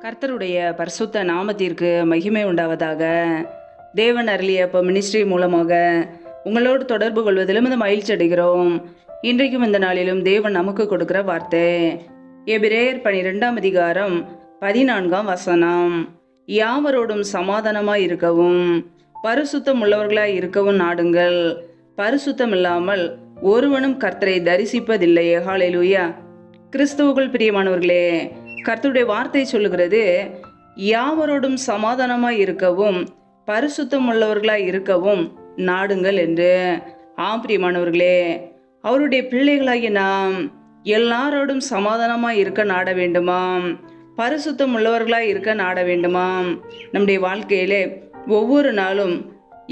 கர்த்தருடைய பரிசுத்த நாமத்திற்கு மகிமை உண்டாவதாக. தேவன் அருளிய மினிஸ்ட்ரி மூலமாக உங்களோடு தொடர்பு கொள்வதிலும் இந்த மகிழ்ச்சி அடைகிறோம். இன்றைக்கும் இந்த நாளிலும் தேவன் நமக்கு கொடுக்கிற வார்த்தை எபிரேயர் 12ஆம் அதிகாரம் 14ஆம் வசனம். யாவரோடும் சமாதானமாய் இருக்கவும் பரிசுத்தம் உள்ளவர்களாய் இருக்கவும் நாடுங்கள். பரிசுத்தம் இல்லாமல் ஒருவனும் கர்த்தரை தரிசிப்பதில்லை. ஹல்லேலூயா. கிறிஸ்துவுக்குள் பிரியமானவர்களே, கர்த்தருடைய வார்த்தை சொல்லுகிறது, யாவரோடும் சமாதானமாய் இருக்கவும் பரிசுத்தம் உள்ளவர்களாய் இருக்கவும் நாடுங்கள் என்று. பிரியமானவர்களே, அவருடைய பிள்ளைகளாகிய நாம் எல்லாரோடும் சமாதானமாய் இருக்க நாட வேண்டுமாம், பரிசுத்தம் உள்ளவர்களாய் இருக்க நாட வேண்டுமாம். நம்முடைய வாழ்க்கையிலே ஒவ்வொரு நாளும்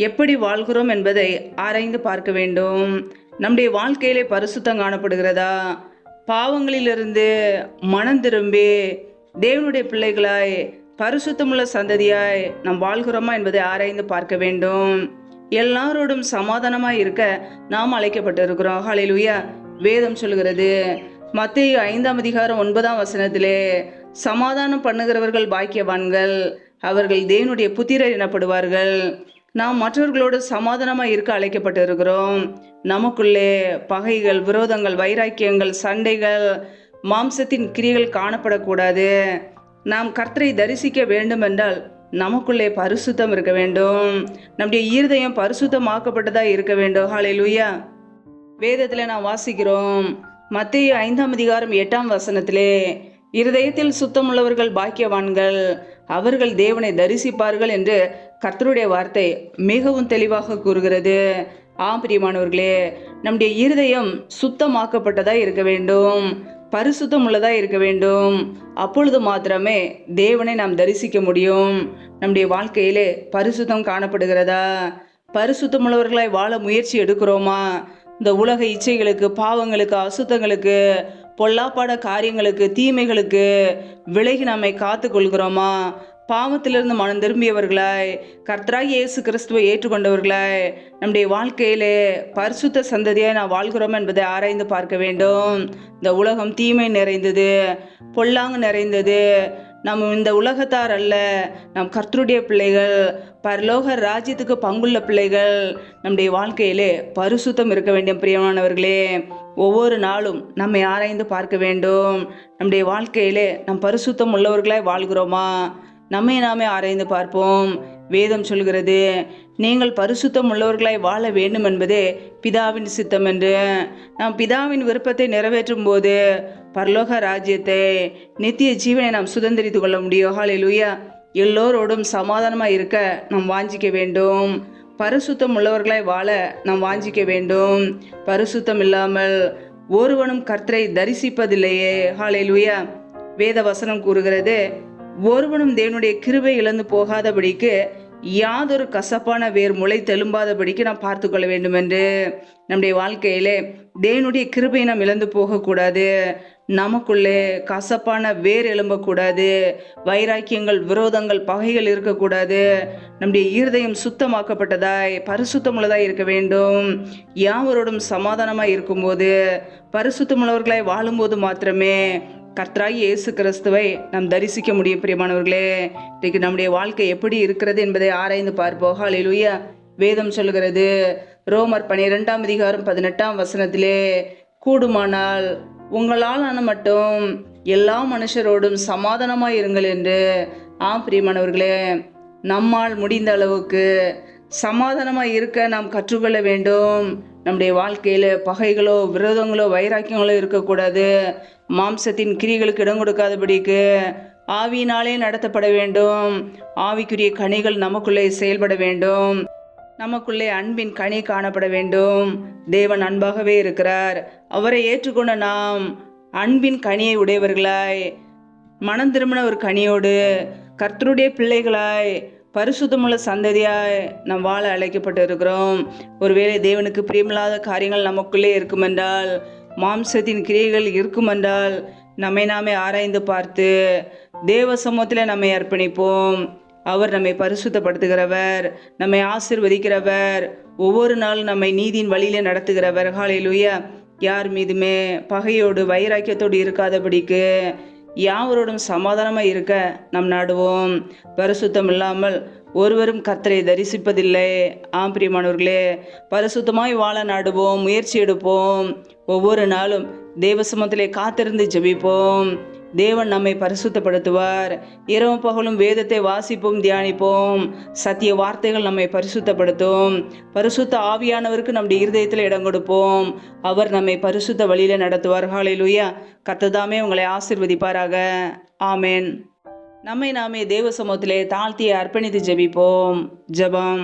எப்படி வாழ்கிறோம் என்பதை ஆராய்ந்து பார்க்க வேண்டும். நம்முடைய வாழ்க்கையிலே பரிசுத்தம் காணப்படுகிறதா? பாவங்களிலிருந்து மனம் திரும்பி தேவனுடைய பிள்ளைகளாய் பரிசுத்தமுள்ள சந்ததியாய் நாம் வாழ்கிறோமா என்பதை ஆராய்ந்து பார்க்க வேண்டும். எல்லாரோடும் சமாதானமாய் இருக்க நாம் அழைக்கப்பட்டிருக்கிறோம். ஹல்லேலூயா. வேதம் சொல்கிறது, மத்தேயு 5ஆம் அதிகாரம் 9ஆம் வசனத்திலே, சமாதானம் பண்ணுகிறவர்கள் பாக்கியவான்கள், அவர்கள் தேவனுடைய புத்திரர் எனப்படுவார்கள். நாம் மற்றவர்களோடு சமாதானமாக இருக்க அழைக்கப்பட்டு இருக்கிறோம். நமக்குள்ளே பகைகள், விரோதங்கள், வைராக்கியங்கள், சண்டைகள், மாம்சத்தின் கிரியைகள் காணப்படக்கூடாது. நாம் கர்த்தரை தரிசிக்க வேண்டும் என்றால் நமக்குள்ளே பரிசுத்தம் இருக்க வேண்டும். நம்முடைய இருதயம் பரிசுத்தமாக்கப்பட்டதாக இருக்க வேண்டும். ஹல்லேலூயா. வேதத்தில் நாம் வாசிக்கிறோம், மத்தேயு 5ஆம் அதிகாரம் 8ஆம் வசனத்திலே, இருதயத்தில் சுத்தமுள்ளவர்கள் பாக்கியவான்கள், அவர்கள் தேவனை தரிசிப்பார்கள் என்று கர்த்தருடைய வார்த்தை மிகவும் தெளிவாக கூறுகிறது. பிரியமானவர்களே, நம்முடைய இருதயம் சுத்தமாக்கப்பட்டதாக இருக்க வேண்டும், பரிசுத்தம் உள்ளதாக இருக்க வேண்டும். அப்பொழுது மாத்திரமே தேவனை நாம் தரிசிக்க முடியும். நம்முடைய வாழ்க்கையிலே பரிசுத்தம் காணப்படுகிறதா? பரிசுத்தம் உள்ளவர்களாய் வாழ முயற்சி எடுக்கிறோமா? இந்த உலக இச்சைகளுக்கு, பாவங்களுக்கு, அசுத்தங்களுக்கு, பொல்லாப்பாட காரியங்களுக்கு, தீமைகளுக்கு விலகி நம்மை காத்து கொள்கிறோமா? பாவத்திலிருந்து மனம் திரும்பியவர்களாய், கர்த்தராகிய இயேசு கிறிஸ்துவை ஏற்றுக்கொண்டவர்களாய் நம்முடைய வாழ்க்கையிலே பரிசுத்த சந்ததியாய் நாம் வாழ்கிறோம் என்பதை ஆராய்ந்து பார்க்க வேண்டும். இந்த உலகம் தீமை நிறைந்தது, பொல்லாங்கு நிறைந்தது. நம்ம இந்த உலகத்தார் அல்ல, நம் கர்த்தருடைய பிள்ளைகள், பரலோக ராஜ்யத்துக்கு பங்குள்ள பிள்ளைகள். நம்முடைய வாழ்க்கையிலே பரிசுத்தம் இருக்க வேண்டும். பிரியமானவர்களே, ஒவ்வொரு நாளும் நம்மை ஆராய்ந்து பார்க்க வேண்டும். நம்முடைய வாழ்க்கையிலே நம் பரிசுத்தம் உள்ளவர்களாய் வாழ்கிறோமா? நம்மை நாமே ஆராய்ந்து பார்ப்போம். வேதம் சொல்கிறது, நீங்கள் பரிசுத்தம் உள்ளவர்களாய் வாழ வேண்டும் என்பதே பிதாவின் சித்தம் என்று. நாம் பிதாவின் விருப்பத்தை நிறைவேற்றும் போது பரலோக ராஜ்யத்தை, நித்திய ஜீவனை நாம் சுதந்திரித்து கொள்ள முடியும். ஹல்லேலூயா. எல்லோரோடும் சமாதானமாக இருக்க நாம் வாஞ்சிக்க வேண்டும். பரிசுத்தம் உள்ளவர்களாய் வாழ நாம் வாஞ்சிக்க வேண்டும். பரிசுத்தம் இல்லாமல் ஒருவனும் கர்த்தரை தரிசிப்பதில்லையே. ஹல்லேலூயா. வேத வசனம் கூறுகிறது, ஒருவனும் தேவனுடைய கிருபை இழந்து போகாதபடிக்கு யாதொரு கசப்பான வேர் முளை தெலும்பாதபடிக்கு நாம் பார்த்து கொள்ள வேண்டும் என்று. நம்முடைய வாழ்க்கையிலே தேவனுடைய கிருபை நாம் இழந்து போகக்கூடாது. நமக்குள்ளே கசப்பான வேர் எழும்பக்கூடாது. வைராக்கியங்கள், விரோதங்கள், பகைகள் இருக்கக்கூடாது. நம்முடைய இருதயம் சுத்தமாக்கப்பட்டதாய் பரிசுத்தமுள்ளதாய் இருக்க வேண்டும். யாவரோடும் சமாதானமாய் இருக்கும்போது, பரிசுத்தமுள்ளவர்களாய் வாழும்போது மாத்திரமே கர்த்தராகிய இயேசு கிறிஸ்துவை நாம் தரிசிக்க முடியும். பிரியமானவர்களே, இன்றைக்கு நம்முடைய வாழ்க்கை எப்படி இருக்கிறது என்பதை ஆராய்ந்து பார்ப்போம். ஹல்லேலூயா. வேதம் சொல்கிறது, ரோமர் 12ஆம் அதிகாரம் 18ஆம் வசனத்திலே, கூடுமானால் உங்களால் மட்டும் எல்லா மனுஷரோடும் சமாதானமாய் இருங்கள் என்று. பிரியமானவர்களே, நம்மால் முடிந்த அளவுக்கு சமாதானமாய் இருக்க நாம் கற்றுக்கொள்ள வேண்டும். நம்முடைய வாழ்க்கையில் பகைகளோ, விரோதங்களோ, வைராக்கியங்களோ இருக்கக்கூடாது. மாம்சத்தின் கிரிகளுக்கு இடம் கொடுக்காதபடிக்கு ஆவியினாலே நடத்தப்பட வேண்டும். ஆவிக்குரிய கனிகள் நமக்குள்ளே செயல்பட வேண்டும். நமக்குள்ளே அன்பின் கனி காணப்பட வேண்டும். தேவன் அன்பாகவே இருக்கிறார். அவரை ஏற்றுக்கொண்ட நாம் அன்பின் கனியை உடையவர்களாய், மனம் திரும்பின ஒரு கனியோடு கர்த்தருடைய பிள்ளைகளாய், பரிசுத்தமுள்ள சந்ததியாய் நாம் வாழ அழைக்கப்பட்டு இருக்கிறோம். ஒருவேளை தேவனுக்கு பிரியமில்லாத காரியங்கள் நமக்குள்ளே இருக்குமென்றால், மாம்சத்தின் கிரியைகள் இருக்குமென்றால், நம்மை நாமே ஆராய்ந்து பார்த்து தேவ சமூகத்தில் நம்மை அர்ப்பணிப்போம். அவர் நம்மை பரிசுத்தப்படுத்துகிறவர், நம்மை ஆசீர்வதிக்கிறவர், ஒவ்வொரு நாளும் நம்மை நீதியின் வழியிலே நடத்துகிறவர். ஹல்லேலூயா. யார் மீதுமே பகையோடு வைராக்கியத்தோடு இருக்காதபடிக்கு யாவரோடும் சமாதானமாக இருக்க நாம் நாடுவோம். பரிசுத்தம் இல்லாமல் ஒருவரும் கர்த்தரை தரிசிப்பதில்லை. பிரியமானவர்களே, பரிசுத்தமாய் வாழ நாடுவோம், முயற்சி எடுப்போம். ஒவ்வொரு நாளும் தேவ சமூகத்திலே காத்திருந்து ஜெபிப்போம். தேவன் நம்மை பரிசுத்தப்படுத்துவார். இரவும் பகலும் வேதத்தை வாசிப்போம், தியானிப்போம். சத்திய வார்த்தைகள் நம்மை பரிசுத்தப்படுத்தும். பரிசுத்த ஆவியானவருக்கு நம்முடைய இருதயத்தில் இடம் கொடுப்போம். அவர் நம்மை பரிசுத்த வழியில நடத்துவார். ஹல்லேலூயா. கர்த்தர் உங்களை ஆசீர்வதிப்பாராக. ஆமேன். நம்மை நாமே தேவ சமூகத்திலே தாழ்த்தி அர்ப்பணித்து ஜெபிப்போம். ஜெபம்.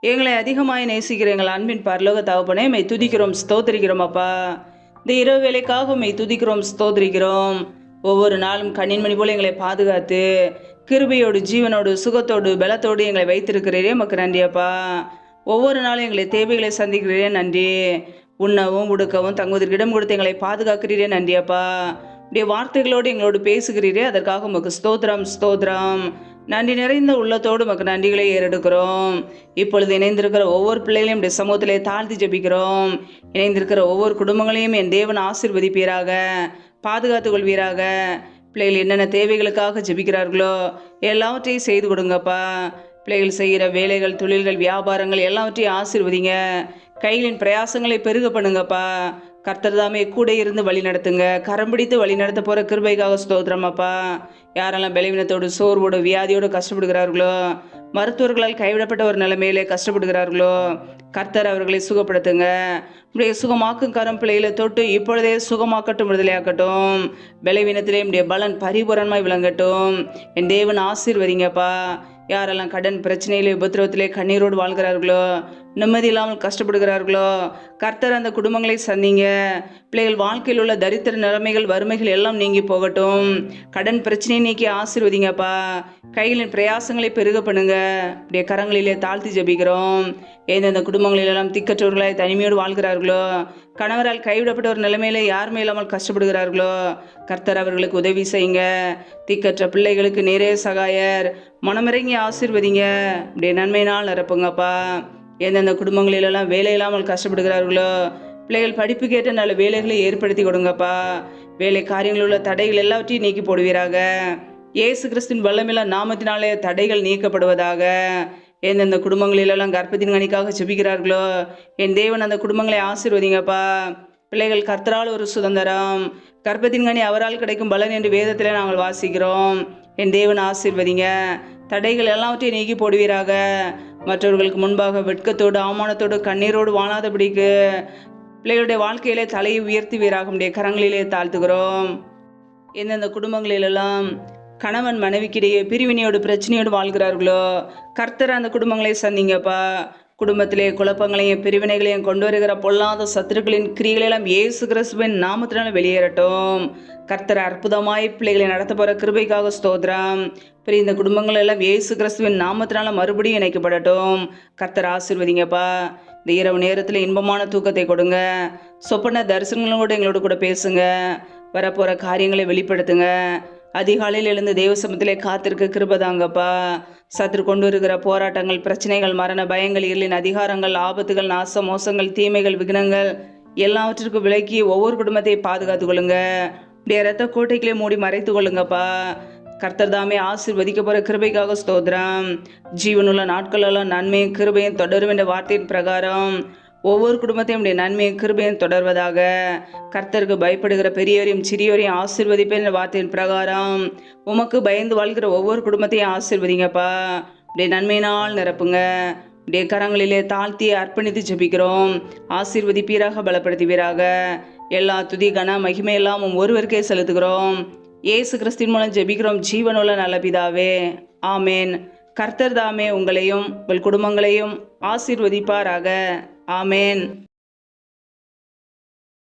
எங்களை அதிகமாய் நேசிக்கிற எங்கள் அன்பின் பரலோக தகப்பனே, மெய் துதிக்கிறோம், ஸ்தோத்திரிக்கிறோம். அப்பா, இந்த இரவு வேலைக்காக மெய் துதிக்கிறோம், ஸ்தோத்திரிக்கிறோம். ஒவ்வொரு நாளும் கண்ணின் மணி போல எங்களை பாதுகாத்து கிருபையோடு, ஜீவனோடு, சுகத்தோடு, பலத்தோடு எங்களை வைத்திருக்கிறீரே, உமக்கு நன்றி அப்பா. ஒவ்வொரு நாளும் எங்களை தேவைகளை சந்திக்கிறீரே, நன்றி. உண்ணவும் உடுக்கவும் தங்குவதற்கு இடம் கொடுத்து எங்களை பாதுகாக்கிறீரே, நன்றி அப்பா. உடைய வார்த்தைகளோடு எங்களோடு பேசுகிறீரே, அதற்காக உமக்கு ஸ்தோத்திரம், ஸ்தோத்திரம். நன்றி நிறைந்த உள்ளத்தோடு உமக்கு நன்றிகளை ஏறெடுக்கிறோம். இப்பொழுது இணைந்திருக்கிற ஒவ்வொரு பிள்ளைகளையும் உடைய சமூகத்திலே தாழ்த்தி ஜெபிக்கிறோம். இணைந்திருக்கிற ஒவ்வொரு குடும்பங்களையும் என் தேவன் ஆசீர்வதிப்பீராக, பாதுகாத்து கொள்வீராக. பிள்ளைகள் என்னென்ன தேவைகளுக்காக ஜெபிக்கிறார்களோ எல்லாவற்றையும் செய்து கொடுங்கப்பா. பிள்ளைகள் செய்கிற வேலைகள், தொழில்கள், வியாபாரங்கள் எல்லாவற்றையும் ஆசீர்வதிங்க. கைகளின் பிரயாசங்களை பெருக பண்ணுங்கப்பா. கர்த்தர் தாமே கூட இருந்து வழி நடத்துங்க. கரம் பிடித்து வழி நடத்த போகிற கிருபைக்காக ஸ்தோத்திரம் அப்பா. யாரெல்லாம் பலவீனத்தோடு, சோர்வோடு, வியாதியோடு கஷ்டப்படுகிறார்களோ, மருத்துவர்களால் கைவிடப்பட்ட ஒரு நிலைமையிலே கஷ்டப்படுகிறார்களோ, கர்த்தர் அவர்களை சுகப்படுத்துங்க. உடைய சுகமாக்கும் கரம் பிள்ளைகளை தொட்டு இப்பொழுதே சுகமாக்கட்டும், விடுதலையாக்கட்டும். பலவீனத்திலே உடைய பலன் பரிபூரணமாய் விளங்கட்டும். என் தேவன் ஆசீர்வதிங்கப்பா. யாரெல்லாம் கடன் பிரச்சனையிலே, உபத்திரவத்திலே கண்ணீரோடு வாழ்கிறார்களோ, நிம்மதி இல்லாமல் கஷ்டப்படுகிறார்களோ, கர்த்தர் அந்த குடும்பங்களை சந்திங்க. பிள்ளைகள் வாழ்க்கையில் உள்ள தரித்திர நிலைமைகள், வறுமைகள் எல்லாம் நீங்கி போகட்டும். கடன் பிரச்சனையை நீக்கி ஆசீர்வதிங்கப்பா. கைகளின் பிரயாசங்களை பெருக பண்ணுங்க. அப்படியே கரங்களிலே தாழ்த்தி ஜெபிக்கிறோம். எந்தெந்த குடும்பங்களிலெல்லாம் திக்கற்றவர்களாய் தனிமையோடு வாழ்கிறார்களோ, கணவரால் கைவிடப்பட்ட ஒரு நிலைமையில யாருமே இல்லாமல் கஷ்டப்படுகிறார்களோ, கர்த்தர் அவர்களுக்கு உதவி செய்யுங்க. திக்கற்ற பிள்ளைகளுக்கு நேரே சகாயர். மனமிறங்கி ஆசீர்வதிங்க. அப்படியே நன்மையினால் நிரப்புங்கப்பா. எந்தெந்த குடும்பங்களிலெல்லாம் வேலை இல்லாமல் கஷ்டப்படுகிறார்களோ, பிள்ளைகள் படிப்புக்கேற்ற நல்ல வேலைகளை ஏற்படுத்தி கொடுங்கப்பா. வேலை காரியங்களில் உள்ள தடைகள் எல்லாவற்றையும் நீக்கி போடுவீராக. இயேசு கிறிஸ்துவின் வல்லமையுள்ள நாமத்தினாலே தடைகள் நீக்கப்படுவதாக. எந்தெந்த குடும்பங்களிலெல்லாம் கர்ப்பத்தின் கனிக்காக ஜெபிக்கிறார்களோ, என் தேவன் அந்த குடும்பங்களை ஆசீர்வதிங்கப்பா. பிள்ளைகள் கர்த்தரால் ஒரு சுதந்திரம், கர்ப்பத்தின் கனி அவரால் கிடைக்கும் பலன் என்று வேதத்திலே நாங்கள் வாசிக்கிறோம். என் தேவன் ஆசீர்வதிங்க. தடைகள் எல்லாவற்றையும் நீக்கி போடுவீராக. மற்றவர்களுக்கு முன்பாக வெட்கத்தோடு, அவமானத்தோடு, கண்ணீரோடு வாழாதபடிக்கு பிள்ளைகளுடைய வாழ்க்கையிலே தலையை உயர்த்துவீராக. உடைய கரங்களிலே தாழ்த்துகிறோம். எந்தெந்த குடும்பங்களிலெல்லாம் கணவன் மனைவிக்கிடையே பிரிவினையோடு, பிரச்சனையோடு வாழ்கிறார்களோ, கர்த்தர் அந்த குடும்பங்களை சந்திங்கப்பா. குடும்பத்திலே குழப்பங்களையும் பிரிவினைகளையும் கொண்டு வருகிற பொல்லாத சத்துருக்களின் கிரிகளெல்லாம் இயேசு கிறிஸ்துவின் நாமத்தினால வெளியேறட்டும். கர்த்தர் அற்புதமாய் பிள்ளைகளை நடத்த போகிற கிருபைக்காக ஸ்தோத்திரம். இந்த குடும்பங்கள் எல்லாம் இயேசு கிறிஸ்துவின் நாமத்தினால மறுபடியும் இணைக்கப்படட்டும். கர்த்தர் ஆசீர்வதிங்கப்பா. இந்த இரவு நேரத்தில் இன்பமான தூக்கத்தை கொடுங்க. சொப்பன தரிசனங்களோடு எங்களோட கூட பேசுங்க. வரப்போகிற காரியங்களை வெளிப்படுத்துங்க. அதிகாலையில் எழுந்து தேவ சமூகத்திலே காத்திருக்க கிருபதாங்கப்பா. சத்துரு கொண்டு வருகிற போராட்டங்கள், பிரச்சனைகள், மரண பயங்கள், இருளின் அதிகாரங்கள், ஆபத்துகள், நாச மோசங்கள், தீமைகள், விக்னங்கள் எல்லாவற்றிற்கும் விலக்கி ஒவ்வொரு குடும்பத்தையும் பாதுகாத்து கொள்ளுங்க. இப்படியே இரத்த கோட்டைகளே மூடி மறைத்து கொள்ளுங்கப்பா. கர்த்தர் தாமே ஆசீர்வதிக்க போகிற கிருபைக்காக ஸ்தோத்திரம். ஜீவனுள்ள நாட்களெல்லாம் நன்மையும் கிருபையும் தொடரும் என்ற வார்த்தையின் பிரகாரம் ஒவ்வொரு குடும்பத்தையும் நன்மையும் கிருபையும் தொடர்வதாக. கர்த்தருக்கு பயப்படுகிற பெரியோரையும் சிறியோரையும் ஆசீர்வதிப்பேன் என்ற வார்த்தையின் பிரகாரம் உமக்கு பயந்து வாழ்கிற ஒவ்வொரு குடும்பத்தையும் ஆசீர்வதிங்கப்பா. அப்படியே நன்மையினால் நிரப்புங்க. அப்படியே கரங்களிலே தாழ்த்தி அர்ப்பணித்து ஜெபிக்கிறோம். ஆசீர்வதிப்பீராக, பலப்படுத்துவீராக. எல்லா துதி கன மகிமையெல்லாம் ஒருவருக்கே செலுத்துகிறோம். இயேசு கிறிஸ்துவின் மூலம் ஜெபிக்கிறோம் ஜீவனுள்ள நல்ல பிதாவே. ஆமேன். கர்த்தர் தாமே உங்களையும் உங்கள் குடும்பங்களையும் ஆசீர்வதிப்பாராக. ஆமேன்.